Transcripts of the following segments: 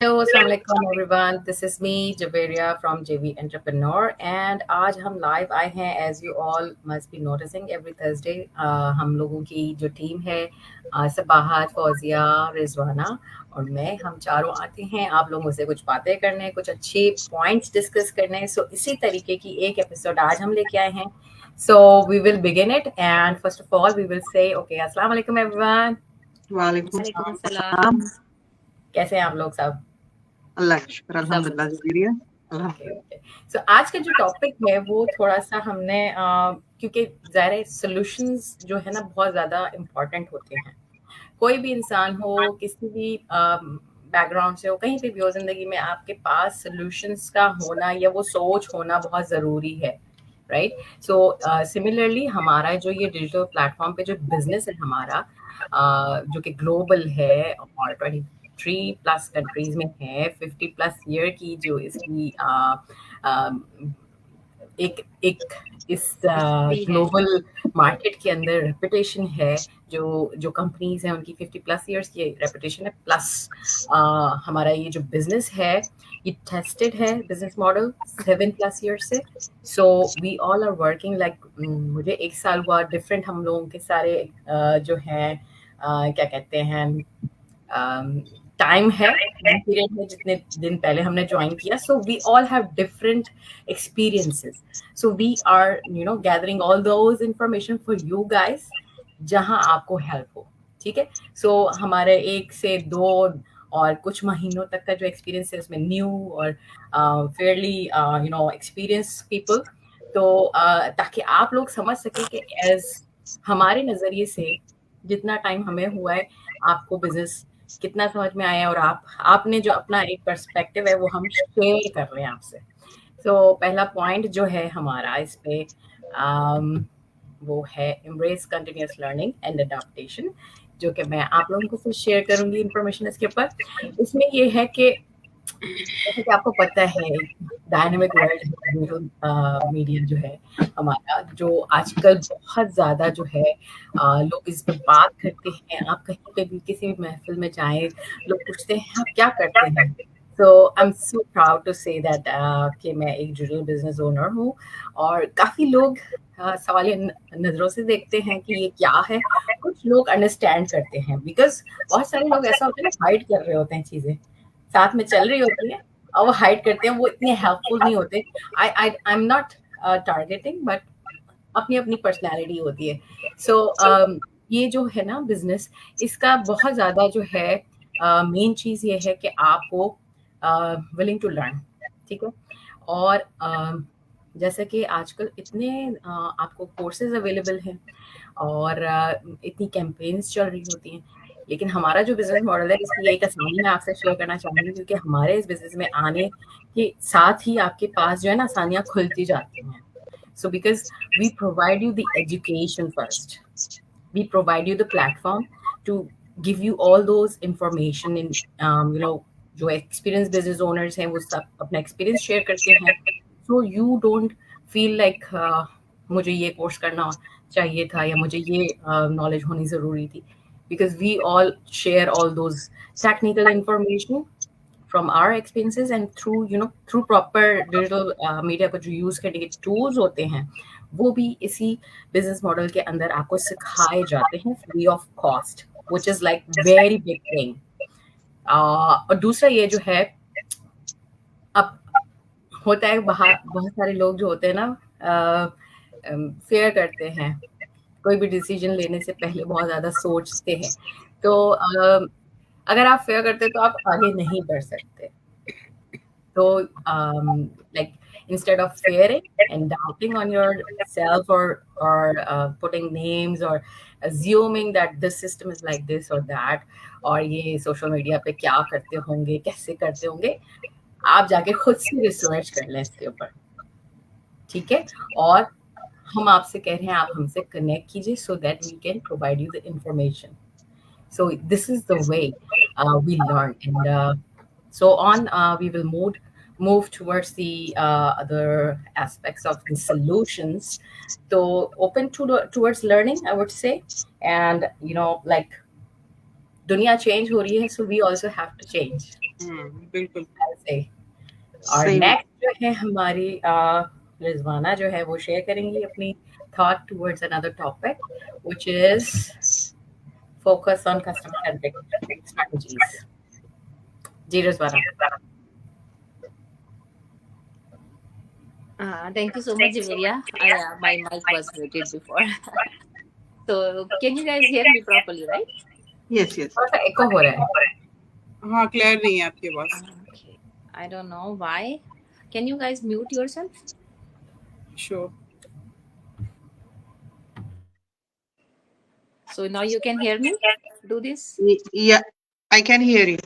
Hello, Assalamualaikum everyone. This is me, Javeria from JV Entrepreneur, and आज हम live आए हैं. As you all must be noticing, every Thursday हम लोगों की जो टीम है, सबाहत, फौजिया, रिजवाना और मैं, हम चारों आते हैं आप लोगों से कुछ बातें करने, कुछ अच्छे पॉइंट्स डिस्कस करने. सो इसी तरीके की एक एपिसोड आज हम लेके आए हैं. So we will begin it, and first of all we will say okay, अस्सलाम वालेकुम everyone. वालेकुम वालेकुम सलाम। सलाम। कैसे हैं आप लोग सब? अल्लाह का शुक्र, अल्हम्दुलिल्लाह ज़बीरिया। Okay okay. सो आज का जो टॉपिक है वो थोड़ा सा हमने क्योंकि ज़ाहिर है सॉल्यूशंस जो है ना बहुत ज़्यादा इम्पोर्टेंट होते हैं. कोई भी इंसान हो, किसी भी बैकग्राउंड से हो, कहीं पे भी हो ज़िंदगी में, आपके पास सॉल्यूशंस का होना या वो सोच होना बहुत ज़रूरी है. राइट. सो सिमिलरली हमारा जो ये डिजिटल प्लेटफॉर्म पे जो बिजनेस है हमारा, जो कि ग्लोबल है और 23+ कंट्रीज में है, 50+ ईयर की जो इसकी अ, एक एक इस हिस्ट्री है। ग्लोबल मार्केट के अंदर रेपुटेशन है. जो जो कंपनीज हैं उनकी 50+ ईयर्स की रेपुटेशन है. प्लस हमारा ये जो बिजनेस है ये टेस्टेड है बिजनेस मॉडल 7+ ईयर्स से. So we all are working like, मुझे 1 साल हुआ. डिफरेंट हम लोगों के सारे जो हैं क्या कहते हैं, टाइम है, पीरियड है, जितने दिन पहले हमने ज्वाइन किया. So we all have different experiences. So we are, gathering all those information for you guys, जहां आपको हेल्प हो. ठीक है. सो हमारे 1 से 2 और कुछ महीनों तक का जो एक्सपीरियंस है उसमें न्यू और फेयरली एक्सपीरियंस पीपल. तो ताकि आप लोग समझ सके कि एज हमारे नजरिए से जितना टाइम हमें हुआ है, आपको बिजनेस कितना समझ में आया है, और आपने जो अपना एक पर्सपेक्टिव है वो हम शेयर कर रहे हैं आपसे. तो पहला पॉइंट जो है हमारा इस पे, अम, वो है embrace continuous learning and adaptation, जो कि मैं आप लोगों को फिर शेयर करूंगी इंफॉर्मेशन इसके ऊपर. इसमें ये है कि जैसे कि आपको पता है, डायनामिक वर्ल्ड डिजिटल मीडिया जो है हमारा, जो आजकल बहुत ज़्यादा जो है लोग इस पे बात करते हैं. आप कहीं पे भी किसी भी महफिल में जाएं, लोग पूछते हैं आप क्या करते हैं. So I am so proud to say that कि मैं एक डिजिटल बिजनेस ओनर हूँ. और काफ़ी लोग सवालिया नज़रों से देखते हैं कि ये क्या है. कुछ लोग अंडरस्टैंड करते हैं, बिकॉज बहुत सारे लोग ऐसा होता है ना, हाइड कर रहे होते हैं चीज़ें, साथ में चल रही होती है और वो हाइड करते हैं, वो इतने हेल्पफुल नहीं होते. I am not targeting, but अपनी अपनी पर्सनैलिटी होती है. सो ये जो है ना बिजनेस, इसका बहुत ज़्यादा जो है मेन चीज़ ये है कि आप हो विलिंग टू लर्न. ठीक है. और जैसे कि आजकल इतने आपको कोर्सेज अवेलेबल हैं और इतनी कैंपेन्स चल रही होती हैं. लेकिन हमारा जो बिजनेस मॉडल है, इसकी एक आसानी मैं आपसे शेयर करना चाहूँगी, क्योंकि हमारे इस बिजनेस में आने के साथ ही आपके पास जो है ना आसानियाँ खुलती जाती हैं. So because we provide you the education first, we provide you the platform to give you all those information in, जो एक्सपीरियंस बिजनेस ओनर्स हैं वो सब अपना एक्सपीरियंस शेयर करते हैं. So you don't feel like मुझे ये कोर्स करना चाहिए था या मुझे ये नॉलेज होनी ज़रूरी थी, because we all share all those technical information from our experiences, and through proper digital media पर जो यूज करने के टूल्स होते हैं वो भी इसी बिजनेस मॉडल के अंदर आपको सिखाए जाते हैं free of cost, which is like very big thing. और दूसरा ये जो है, अब होता है बाहर बहुत सारे लोग जो होते हैं ना, फेयर करते हैं, कोई भी डिसीजन लेने से पहले बहुत ज़्यादा सोचते हैं. तो अगर आप फेयर करते तो आप आगे नहीं बढ़ सकते. So, like, instead of fearing and doubting on yourself, or putting names or assuming that this system is like this or that, और ये सोशल मीडिया पे क्या करते होंगे, कैसे करते होंगे, आप जाके खुद से रिसर्च कर लें इसके ऊपर. ठीक है. और हम आपसे कह रहे हैं आप हमसे कनेक्ट कीजिए, so that we can provide you the information. So this is the way we learn, and so on. We will move towards the other aspects of the solutions. So open towards learning, I would say, and like दुनिया change हो रही है, so we also have to change. बिल्कुल ऐसे। और सही बात। Next जो है हमारी रिजवाना जो है वो शेयर करेंगी अपनी thought towards another topic which is focus on customer centric strategies. जी Rizwana. Thank you so much, Javeria. My mic was muted before. So, can you guys hear me properly, right? Yes yes. थोड़ा सा एको हो रहा है। हाँ clear नहीं है आपकी आवाज। Okay. I don't know why. Can you guys mute yourself? Sure. So now you can hear me? Do this? Yeah, I can hear you.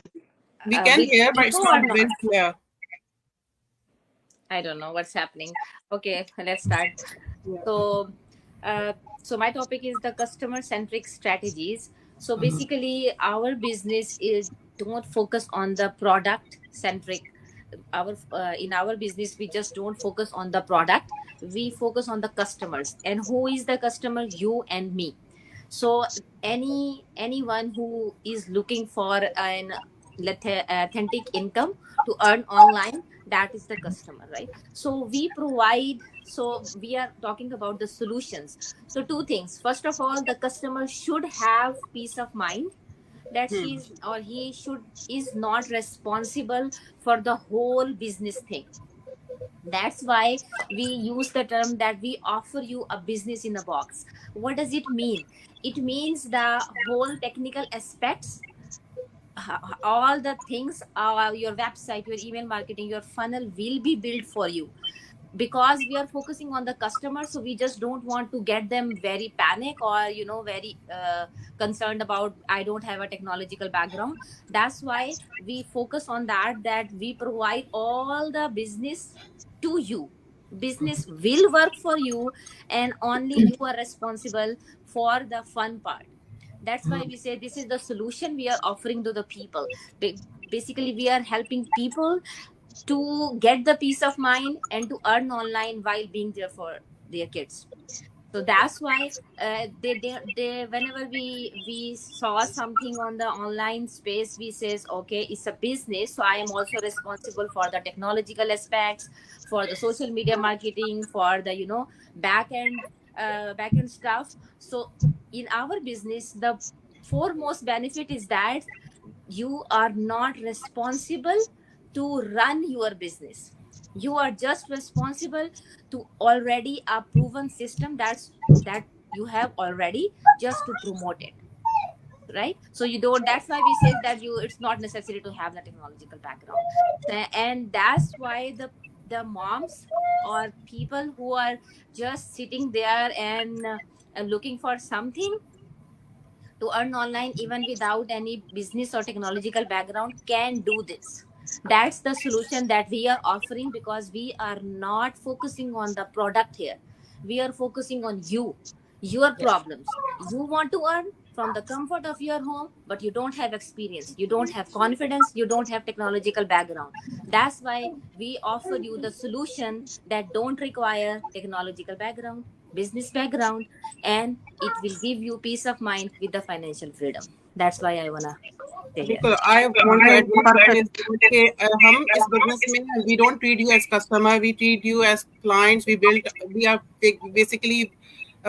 We can With hear, but it's echo or not not? very clear. I don't know what's happening. Okay, let's start. Yeah. So my topic is the customer centric strategies. So basically, our business is don't focus on the product centric. Our in our business, we just don't focus on the product. We focus on the customers. And who is the customer? You and me. So anyone who is looking for an, let's say, authentic income to earn online, that is the customer, right? So we are talking about the solutions. So two things: first of all, the customer should have peace of mind that she's or he should is not responsible for the whole business thing. That's why we use the term that we offer you a business in a box. What does it mean? It means the whole technical aspects, all the things, your website, your email marketing, your funnel will be built for you, because we are focusing on the customer. So we just don't want to get them very panic or very concerned about, I don't have a technological background. That's why we focus on that we provide all the business to you. Business will work for you, and only you are responsible for the fun part. That's why we say this is the solution we are offering to the people. Basically, we are helping people to get the peace of mind and to earn online while being there for their kids. So that's why they whenever we saw something on the online space, we says, okay, it's a business, so I am also responsible for the technological aspects, for the social media marketing, for the back end stuff. So in our business, the foremost benefit is that you are not responsible to run your business. You are just responsible to already a proven system that you have already, just to promote it, right? So you don't, that's why we say that you it's not necessary to have the technological background. And that's why the moms or people who are just sitting there and looking for something to earn online even without any business or technological background can do this. That's the solution that we are offering, because we are not focusing on the product here. We are focusing on your problems. You want to earn from the comfort of your home, but you don't have experience, you don't have confidence, you don't have technological background. That's why we offer you the solution that don't require technological background, business background, and it will give you peace of mind with the financial freedom. That's why I wanna say here. Because I want to add one point is that हम इस business में we don't treat you as customer, we treat you as clients. We are basically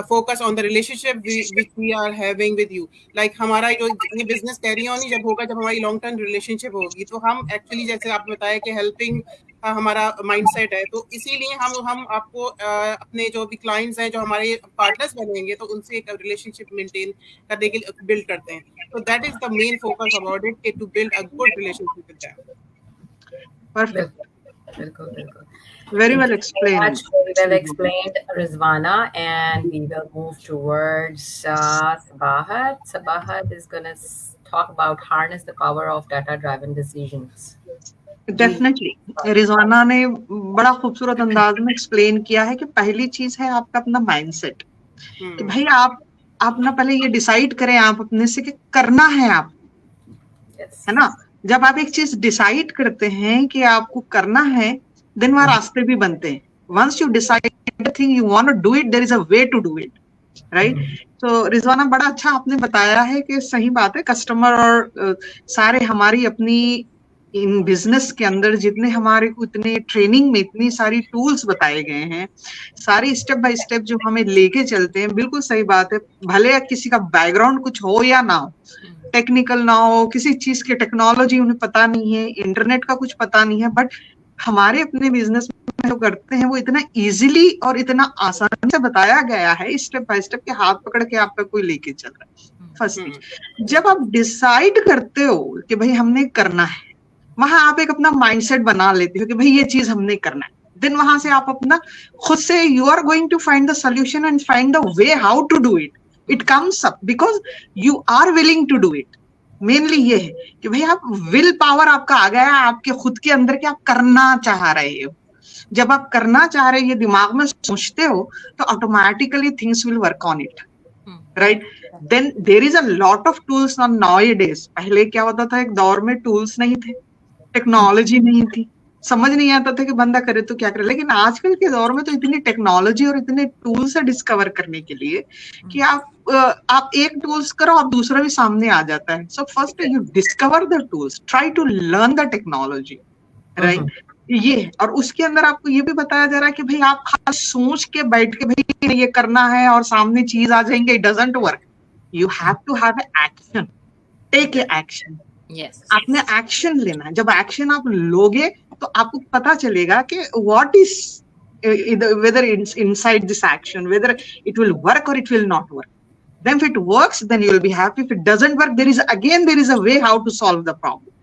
focus on the relationship which we are having with you. Like हमारा जो ये business carry on ही जब होगा, जब हमारी long term relationship होगी, तो हम actually जैसे आपने बताया कि helping हमारा mindset है, तो इसीलिए हम आपको अपने जो भी clients हैं, जो हमारे partners बनेंगे, तो उनसे एक relationship maintain करने के लिए build करते हैं. So that is the main focus about it, to build a good relationship with them. Perfect. बिल्कुल. Very well explained. Very well explained, Rizwana, and we will move towards Sabahat. Sabahat is going to talk about harness the power of data-driven decisions. Definitely Rizwana ने बड़ा खूबसूरत अंदाज में explain किया है कि पहली चीज है आपका अपना माइंडसेट, कि भाई आप ना पहले ये डिसाइड करें आप अपने से कि करना है आप, है ना? जब आप एक चीज डिसाइड करते हैं कि आपको करना है, देन वहां रास्ते भी बनते हैं. Once you decide the thing you want to do it, there is a way to do it, right? तो रिजवाना बड़ा अच्छा आपने बताया है कि सही बात है, कस्टमर और सारे हमारी अपनी इन बिजनेस के अंदर जितने हमारे को इतने ट्रेनिंग में इतनी सारी टूल्स बताए गए हैं, सारी स्टेप बाय स्टेप जो हमें लेके चलते हैं, बिल्कुल सही बात है। भले किसी का बैकग्राउंड कुछ हो या ना हो, टेक्निकल ना हो, किसी चीज की टेक्नोलॉजी उन्हें पता नहीं है, इंटरनेट का कुछ पता नहीं है, बट हमारे अपने बिजनेस में जो करते हैं वो इतना इजीली और इतना आसानी से बताया गया है, स्टेप बाय स्टेप के हाथ पकड़ के आप पे कोई लेके चल रहा है। फर्स्ट चीज, जब आप डिसाइड करते हो कि भाई हमने करना है, वहां आप एक अपना माइंडसेट बना लेते हो कि भाई ये चीज हमने करना है, देन वहां से आप अपना खुद से you are going to find the solution and find the way how to do it. It comes up because you are willing to do it. Mainly ये है कि भाई आप विल पावर आपका आ गया है आपके खुद के अंदर कि आप करना चाह रहे हो। जब आप करना चाह रहे हो, ये दिमाग में सोचते हो, तो automatically things will work on it, right. Then there is a lot of tools on nowadays. पहले क्या होता था, एक दौर में टूल्स नहीं थे, टेक्नोलॉजी नहीं थी, समझ नहीं आता था कि बंदा करे तो क्या करे। लेकिन आजकल के दौर में तो इतनी टेक्नोलॉजी और इतने टूल्स है डिस्कवर करने के लिए कि आप एक टूल्स करो, आप दूसरा भी सामने आ जाता है। So first you discover the tools, try to learn the technology, right. ये और उसके अंदर आपको ये भी बताया जा रहा है कि भाई आप खास सोच के बैठ के भाई ये करना है और सामने चीज आ जाएंगे, it doesn't work. You have to have action, take a action. आपने एक्शन लेना है। जब एक्शन आप लोगे तो आपको पता चलेगा कि what is whether it's inside this action, whether it will work or it will not work. Then if it works, then you will be happy. If it doesn't work, there is a way how to solve the problem.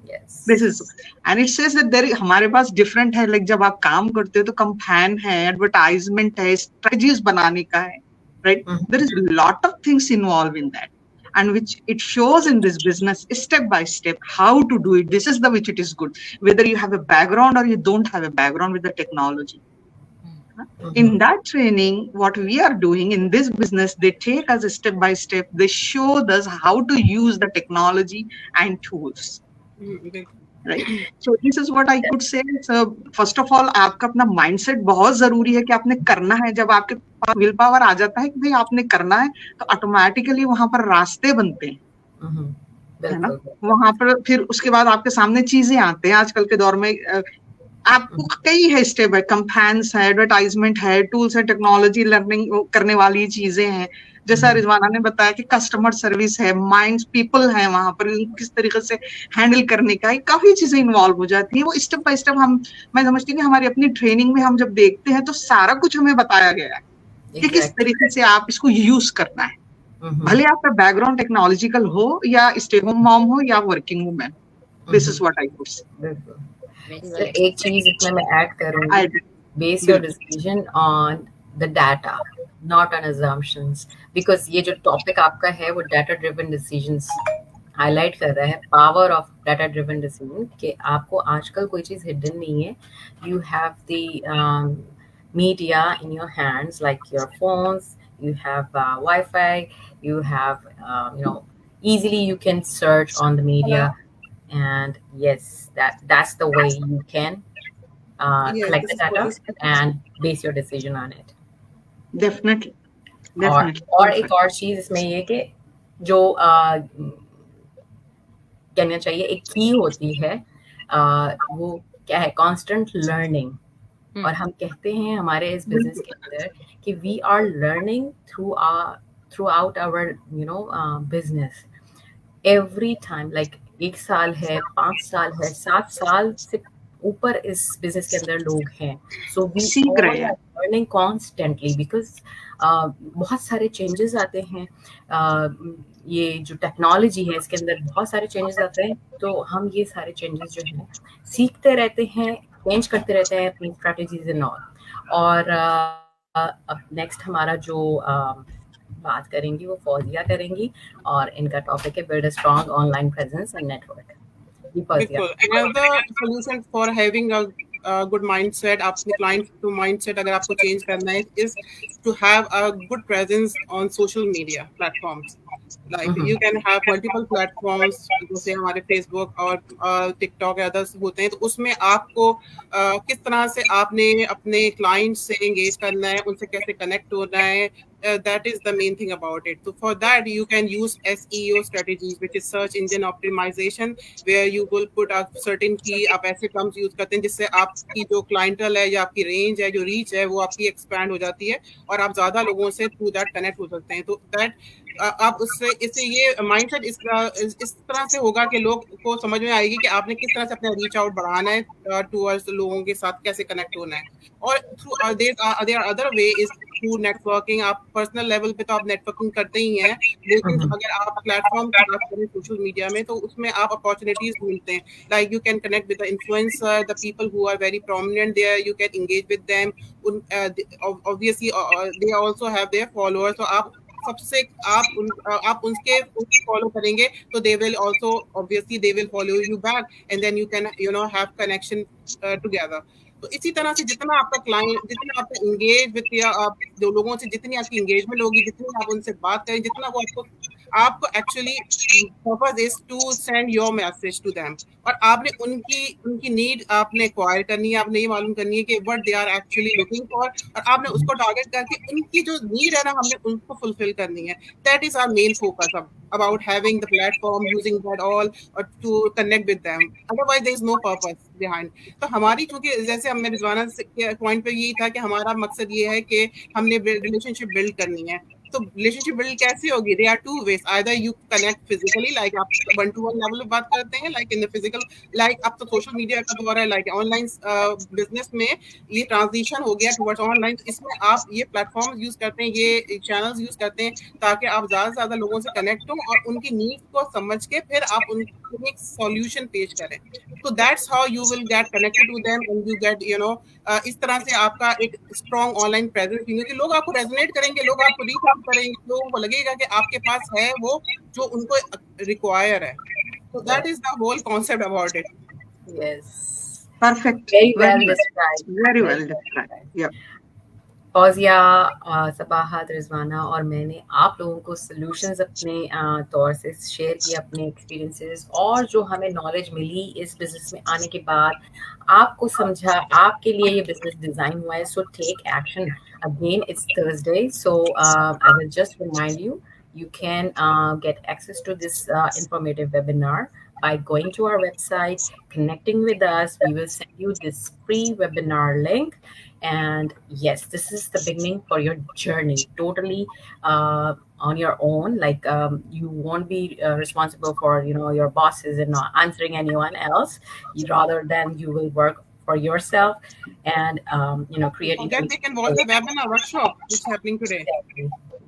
Yes. This is, and it says that there हमारे पास different है, like जब आप काम करते हो तो campaign है, advertisement है, strategies बनाने का है, right? There is a lot of things involved in that, and which it shows in this business step by step how to do it. This is the which it is good, whether you have a background or you don't have a background with the technology. In that training, what we are doing in this business, they take us step by step. They show us how to use the technology and tools. Right. So this is what I could say. So first of all, आपका अपना mindset बहुत जरूरी है कि आपने करना है। जब आपके पास विल पावर आ जाता है कि भाई आपने करना है, तो ऑटोमेटिकली वहां पर रास्ते बनते हैं, है ना। वहां पर फिर उसके बाद आपके सामने चीजें आते हैं। आजकल के दौर में आपको कई है स्टेप है, कंपेन्स है, एडवर्टाइजमेंट है, टूल्स है, टेक्नोलॉजी लर्निंग करने वाली चीजें हैं। जैसा रिजवाना ने बताया कि कस्टमर सर्विस है, माइंड्स पीपल है, वहां पर किस तरीके से हैंडल करने का है, काफी चीजें इन्वॉल्व हो जाती है। वो स्टेप बाय स्टेप मैं समझती हूँ कि हमारी अपनी ट्रेनिंग में हम जब देखते हैं तो सारा कुछ हमें बताया गया है कि किस तरीके से आप इसको यूज करना है। भले आपका बैकग्राउंड टेक्नोलॉजिकल हो या स्टे होम मॉम हो या working women. This is what I could say. एक चीज इसमें मैं ऐड करूंगी, base your decision on the data, not on assumptions, because ये जो टॉपिक आपका है वो डाटा ड्रिवन डिसीजंस हाईलाइट कर रहा है, power of data driven decision, कि आपको आजकल कोई चीज हिडन नहीं है। You have the media in your hands, like your phones, you have Wi-Fi, you have easily you can search on the media, and yes, that's the way you can collect the data and base your decision on it. Definitely. और एक और चीज इसमें ये कि जो कहना चाहिए, एक की होती है, वो क्या है, कांस्टेंट लर्निंग। और हम कहते हैं हमारे इस बिजनेस के अंदर कि we are learning throughout our business every time. Like 1 साल है, 5 साल है, 7 साल से ऊपर इस बिजनेस के अंदर लोग हैं। सो वी सीख रहे हैं, लर्निंग कॉन्स्टेंटली, बिकॉज बहुत सारे चेंजेस आते हैं। ये जो टेक्नोलॉजी है इसके अंदर बहुत सारे चेंजेस आते हैं, तो हम ये सारे चेंजेस जो हैं सीखते रहते हैं, चेंज करते रहते हैं अपनी स्ट्रैटेजीज एंड ऑल। और अब नेक्स्ट हमारा जो बात करेंगी वो फौजिया करेंगी, और इनका टॉपिक है build a strong online presence and network. Another solution for having a good mindset, अपने client to mindset अगर आपको change करना है, is to have a good presence on social media platforms. Like you can have multiple platforms, जैसे हमारे Facebook और TikTok या others होते हैं, तो उसमें आपको किस तरह से आपने अपने clients से engage करना है, उनसे कैसे connect होना है, that is the main thing about it. So for that, you can use SEO strategies, which is search engine optimization, where you will put a certain key. आप ऐसे terms use करते हैं जिससे आपकी जो clientele है या आपकी range है, जो reach है, वो आपकी expand हो जाती है और आप ज़्यादा लोगों से through that connect हो सकते हैं. तो that आप उससे इससे ये माइंडसेट इस तरह से होगा कि लोग को समझ में आएगी कि आपने किस तरह से अपना रीच आउट बढ़ाना है टूवर्ड्स लोगों के साथ कैसे कनेक्ट होना है. और through their other way is through networking. आप पर्सनल लेवल पे तो आप नेटवर्किंग करते ही हैं, लेकिन अगर आप प्लेटफॉर्म की बात करें सोशल मीडिया में, तो उसमें आप अपॉर्चुनिटीज ढूंढते हैं. Like you can connect with the influencer, the people who are very prominent there, you can engage with them. Obviously they also have their followers. तो आप सबसे आप उनके फॉलो करेंगे तो they will also obviously they will follow you back and then you can have connection together. तो इसी तरह से जितना आपका क्लाइंट, जितना आपका एंगेज विद या आप जो लोगों से जितनी आपकी एंगेजमेंट होगी, जितनी आप उनसे बात करें, जितना वो आपको actually purpose is to send your message to them. और आपने उनकी नीड आपने एक्वायर करनी है, आपने ये मालूम करनी है कि what they are actually looking for, और आपने उसको टारगेट करके उनकी जो नीड है ना, हमने उनको फुलफिल करनी है. That is our main focus about having the platform, using that all to connect with them. Otherwise there is no purpose behind. तो हमारी चूंकि जैसे हमने रिजवाना के पॉइंट पे यही था कि हमारा मकसद ये है कि हमने रिलेशनशिप बिल्ड करनी है. तो रिलेशनशिप बिल्ड कैसे होगी? They are two ways. Either you connect physically, like आप 1-to-1 लेवल पे बात करते हैं, like in the physical, like अब तो सोशल मीडिया का दौर है, लाइक ऑनलाइन बिजनेस में ये ट्रांजिशन हो गया टुवर्ड्स ऑनलाइन. इसमें आप ये प्लेटफॉर्म यूज करते हैं, ये चैनल्स यूज करते हैं ताकि आप ज्यादा से ज्यादा लोगों से कनेक्ट हो और उनकी नीड्स को समझ के फिर आप उनको एक सॉल्यूशन पेश करें. तो that's how you will get connected to them and you get इस तरह से आपका एक स्ट्रॉन्ग ऑनलाइन प्रेजेंस, क्योंकि लोग आपको रेजोनेट करेंगे, लोग आपको रीच आउट करेंगे, लोगों को लगेगा कि आपके पास है वो जो उनको रिक्वायर है. तो that is the whole concept about it. Yes. Perfect. Very well described. Very well described. Yeah. Fauzia, Sabahat, Rizwana और मैंने आप लोगों को सॉल्यूशंस अपने तौर से शेयर किए, अपने एक्सपीरियंसेस, और जो हमें नॉलेज मिली इस बिजनेस में आने के बाद, आपको समझा, आपके लिए ये बिजनेस डिजाइन हुआ है. So take action. Again it's Thursday, so I will just remind you, you can get access to this informative webinar by going to our website, connecting with us. We will send you this free webinar link. And yes, this is the beginning for your journey, totally on your own. Like you won't be responsible for your bosses and not answering anyone else. Rather than you will work for yourself and creating. Then they can watch the webinar workshop which is happening today.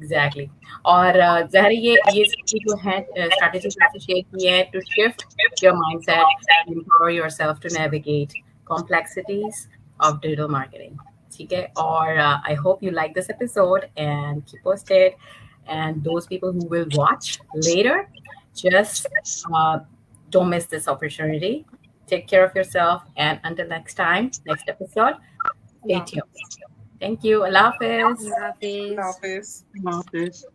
Exactly. और ज़ाहिर ये जो है strategy share की है to shift your mindset, empower yourself to navigate complexities of digital marketing. ठीक है, और I hope you like this episode and keep posted. And those people who will watch later, just don't miss this opportunity. Take care of yourself, and until next time, next episode, stay tuned. Thank you. Allah Hafiz. Allah Hafiz. Office. Office.